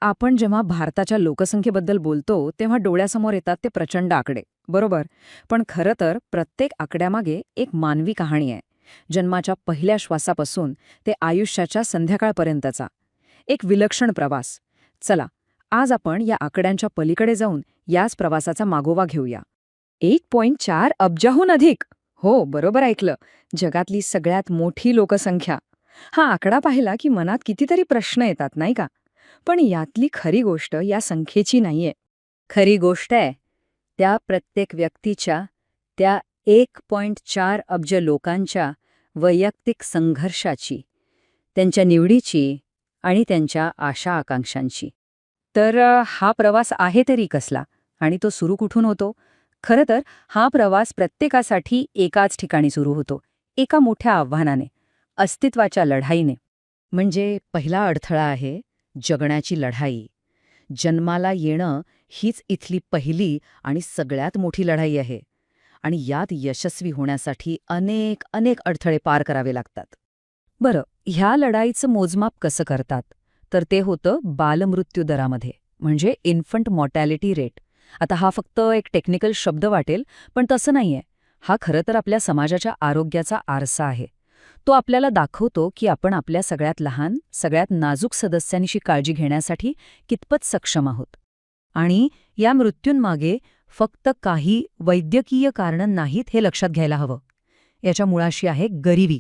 आपण जेव्हा भारताच्या लोकसंख्येबद्दल बोलतो तेव्हा डोळ्यासमोर येतात ते प्रचंड आकडे, बरोबर. पण खरं तर प्रत्येक आकड्यामागे एक मानवी कहाणी आहे. जन्माच्या पहिल्या श्वासापासून ते आयुष्याच्या संध्याकाळपर्यंतचा एक विलक्षण प्रवास. चला, आज आपण या आकड्यांच्या पलीकडे जाऊन याच प्रवासाचा मागोवा घेऊया. 1.4 अब्जाहून अधिक. हो, बरोबर ऐकलं. जगातली सगळ्यात मोठी लोकसंख्या. हा आकडा पाहिला की मनात कितीतरी प्रश्न येतात, नाही का? पण यातली खरी गोष्ट या संख्येची नाहीये. खरी गोष्ट आहे त्या प्रत्येक व्यक्तीच्या, त्या 1.4 अब्ज लोकांच्या वैयक्तिक संघर्षाची, त्यांच्या निवडीची आणि त्यांच्या आशा-आकांक्षांची. तर हा प्रवास आहे तरी कसला आणि तो सुरू कुठून होतो? खरं तर हा प्रवास प्रत्येकासाठी एकाच ठिकाणी सुरू होतो, एका मोठ्या आव्हानाने, अस्तित्वाच्या लढाईने. म्हणजे पहिला अडथळा आहे जगण्याची लढाई. जन्माला येणं हीच इथली पहिली आणि सगळ्यात मोठी लढाई आहे. आणि यात यशस्वी होण्यासाठी अनेक अनेक अडथळे पार करावे लागतात. बरं, ह्या लढाईचं मोजमाप कसं करतात? तर ते होतं बालमृत्यू दरामध्ये, म्हणजे इन्फंट मॉर्टॅलिटी रेट. आता हा फक्त एक टेक्निकल शब्द वाटेल, पण तसं नाहीये. हा खरं तर आपल्या समाजाच्या आरोग्याचा आरसा आहे. तो आपल्याला दाखवतो की आपण आपल्या सगळ्यात लहान, सगळ्यात नाजूक सदस्यांची काळजी घेण्यासाठी कितपत सक्षम आहोत. आणि या मृत्यूंमागे फक्त काही वैद्यकीय कारणं नाहीत हे लक्षात घ्यायला हवं. याच्या मुळाशी आहे गरिबी,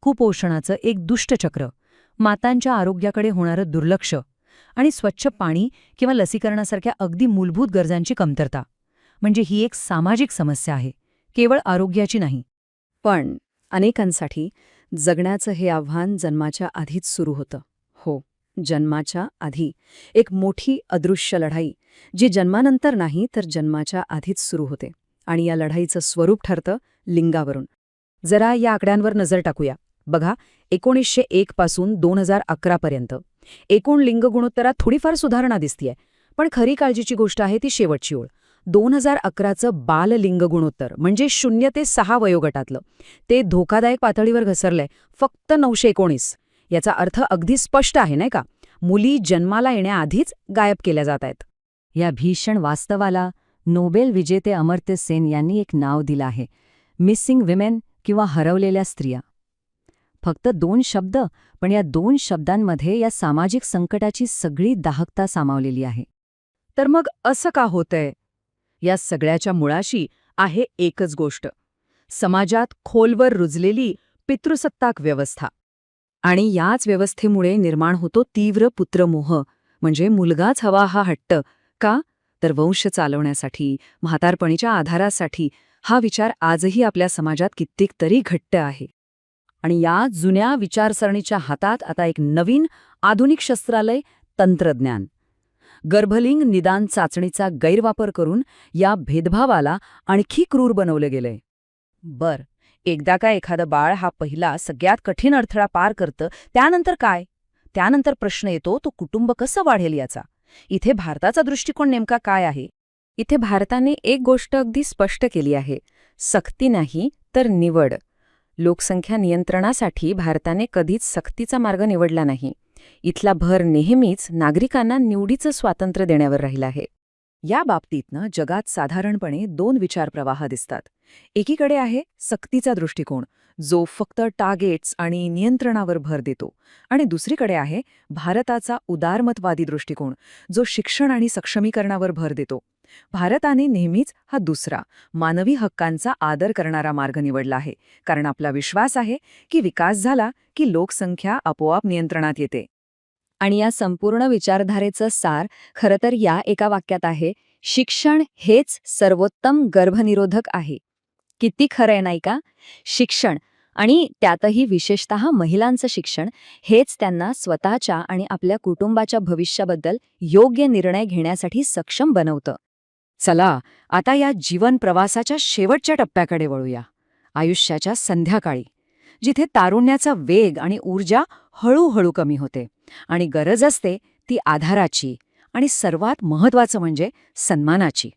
कुपोषणाचं एक दुष्टचक्र, मातांच्या आरोग्याकडे होणारं दुर्लक्ष आणि स्वच्छ पाणी किंवा लसीकरणासारख्या अगदी मूलभूत गरजांची कमतरता. म्हणजे ही एक सामाजिक समस्या आहे, केवळ आरोग्याची नाही. पण अनेकांसाठी जगण्याचं हे आव्हान जन्माच्या आधीच सुरू होतं. हो, जन्माच्या आधी. एक मोठी अदृश्य लढाई, जी जन्मानंतर नाही तर जन्माच्या आधीच सुरू होते. आणि या लढाईचं स्वरूप ठरतं लिंगावरून. जरा या आकड्यांवर नजर टाकूया. बघा, 1901 पासून 2011 पर्यंत एकूण लिंग गुणोत्तरात थोडीफार सुधारणा दिसतीये. पण खरी काळजीची गोष्ट आहे ती शेवटची ओळ. 2011चं बाल लिंग गुणोत्तर, म्हणजे 0 ते 6 वयोगटातलं, ते धोकादायक पातळीवर घसरलंय, फक्त 919. याचा अर्थ अगदी स्पष्ट आहे, नाही का? मुली जन्माला येण्याआधीच गायब केल्या जात आहेत. या भीषण वास्तवाला नोबेल विजेते अमर्त्य सेन यांनी एक नाव दिलं आहे, मिसिंग विमेन किंवा हरवलेल्या स्त्रिया. फक्त 2 शब्द, पण या 2 शब्दांमध्ये या सामाजिक संकटाची सगळी दाहकता सामावलेली आहे. तर मग असं का होतंय? या सगळ्याच्या मुळाशी आहे एकच गोष्ट: समाजात खोलवर रुजलेली पितृसत्ताक व्यवस्था. आणि याच व्यवस्थेमुळे निर्माण होतो तीव्र पुत्रमोह. म्हणजे मुलगाच हवा हा हट्ट. का? तर वंश चालवण्यासाठी, म्हातारपणीच्या आधारासाठी. हा विचार आजही आपल्या समाजात कित्येक तरी घट्ट आहे. आणि या जुन्या विचारसरणीच्या हातात आता एक नवीन आधुनिक शस्त्रालय: तंत्रज्ञान. गर्भलिंग निदान चाचणीचा गैरवापर करून या भेदभावाला आणखी क्रूर बनवलं गेलंय. एकदा का एखादं बाळ हा पहिला सगळ्यात कठीण अडथळा पार करतं, त्यानंतर काय? त्यानंतर प्रश्न येतो तो कुटुंब कसं वाढेल याचा. इथे भारताचा दृष्टिकोन नेमका काय आहे? इथे भारताने एक गोष्ट अगदी स्पष्ट केली आहे: सक्ती नाही तर निवड. लोकसंख्या नियंत्रणासाठी भारताने कधीच सक्तीचा मार्ग निवडला नाही. इथला भर नेहमीच नागरिकांना निवडीचं स्वातंत्र्य देण्यावर राहिला आहे. या बाबतीतनं जगात साधारणपणे 2 विचारप्रवाह दिसतात. एकीकडे आहे सक्तीचा दृष्टिकोन, जो फक्त टार्गेट्स आणि नियंत्रणावर भर देतो. आणि दुसरीकडे आहे भारताचा उदारमतवादी दृष्टिकोन, जो शिक्षण आणि सक्षमीकरणावर भर देतो. भारताने नेहमीच हा दुसरा, मानवी हक्कांचा आदर करणारा मार्ग निवडला आहे, कारण आपला विश्वास आहे की विकास झाला की लोकसंख्या आपोआप नियंत्रणात येते. आणि या संपूर्ण विचारधारेचं सार खरं तर या एका वाक्यात आहे: शिक्षण हेच सर्वोत्तम गर्भनिरोधक आहे. किती खरं आहे, नाही का? शिक्षण, आणि त्यातही विशेषतः महिलांचं शिक्षण, हेच त्यांना स्वतःच्या आणि आपल्या कुटुंबाच्या भविष्याबद्दल योग्य निर्णय घेण्यासाठी सक्षम बनवतं. चला, आता या जीवन प्रवासाच्या शेवटच्या टप्प्याकडे वळूया. आयुष्याच्या संध्याकाळी, जिथे तारुण्याचा वेग आणि ऊर्जा हळूहळू कमी होते आणि गरज असते ती आधाराची आणि सर्वात महत्त्वाचं म्हणजे सन्मानाची.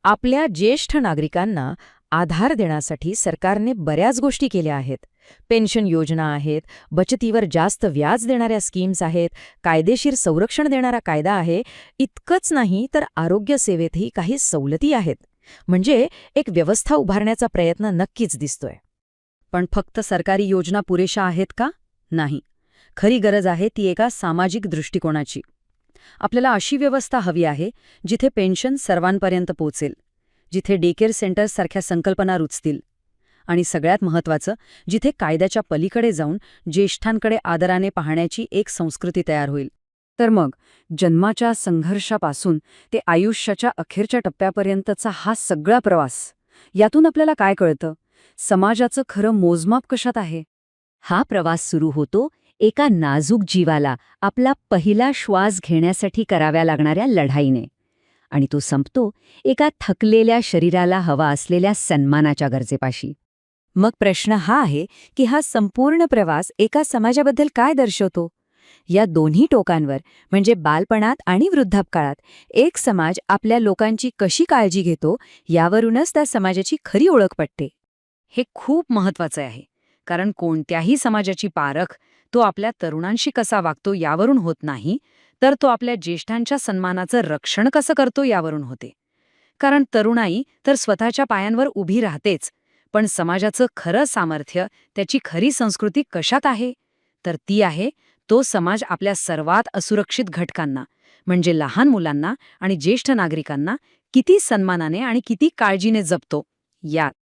आपल्या ज्येष्ठ नागरिकांना आधार देण्यासाठी सरकारने बऱ्याच गोष्टी केल्या आहेत. पेन्शन योजना आहेत, बचतीवर जास्त व्याज देणाऱ्या स्कीम्स आहेत, कायदेशीर संरक्षण देणारा कायदा आहे. इतकंच नाही तर आरोग्य सेवेतही काही सवलती आहेत. म्हणजे एक व्यवस्था उभारण्याचा प्रयत्न नक्कीच दिसतोय. पण फक्त सरकारी योजना पुरेशा आहेत का? नाही. खरी गरज आहे ती एका सामाजिक दृष्टिकोनाची. आपल्याला अशी व्यवस्था हवी आहे जिथे पेन्शन सर्वांपर्यंत पोहोचेल, जिथे डेकेअर सेंटर्ससारख्या संकल्पना रुचतील आणि सगळ्यात महत्त्वाचं, जिथे कायद्याच्या पलीकडे जाऊन ज्येष्ठांकडे आदराने पाहण्याची एक संस्कृती तयार होईल. तर मग जन्माच्या संघर्षापासून ते आयुष्याच्या अखेरच्या टप्प्यापर्यंतचा हा सगळा प्रवास, यातून आपल्याला काय कळतं? समाजाचं खरं मोजमाप कशात आहे? हा प्रवास सुरू होतो एका नाजूक जीवाला आपला पहिला श्वास घेण्यासाठी कराव्या लागणाऱ्या लढाईने, आणि तो संपतो एका थकलेल्या शरीराला हवा असलेल्या सन्मानाच्या गरजेपाशी. मग प्रश्न हा आहे की हा संपूर्ण प्रवास एका समाजाबद्दल काय दर्शवतो? या दोन्ही टोकांवर, म्हणजे बालपणात आणि वृद्धापकाळात, एक समाज आपल्या लोकांची कशी काळजी घेतो यावरूनच त्या समाजाची खरी ओळख पटते. हे खूप महत्वाचं आहे, कारण कोणत्याही समाजाची पारख तो आपल्या तरुणांशी कसा वागतो यावरून होत नाही, तर तो आपल्या ज्येष्ठांच्या सन्मानाचं रक्षण कसं करतो यावरून होते. कारण तरुणाई तर स्वतःच्या पायांवर उभी राहतेच, पण समाजाचं खरं सामर्थ्य, त्याची खरी संस्कृती कशात आहे? तर ती आहे तो समाज आपल्या सर्वात असुरक्षित घटकांना, म्हणजे लहान मुलांना आणि ज्येष्ठ नागरिकांना किती सन्मानाने आणि किती काळजीने जपतो यात.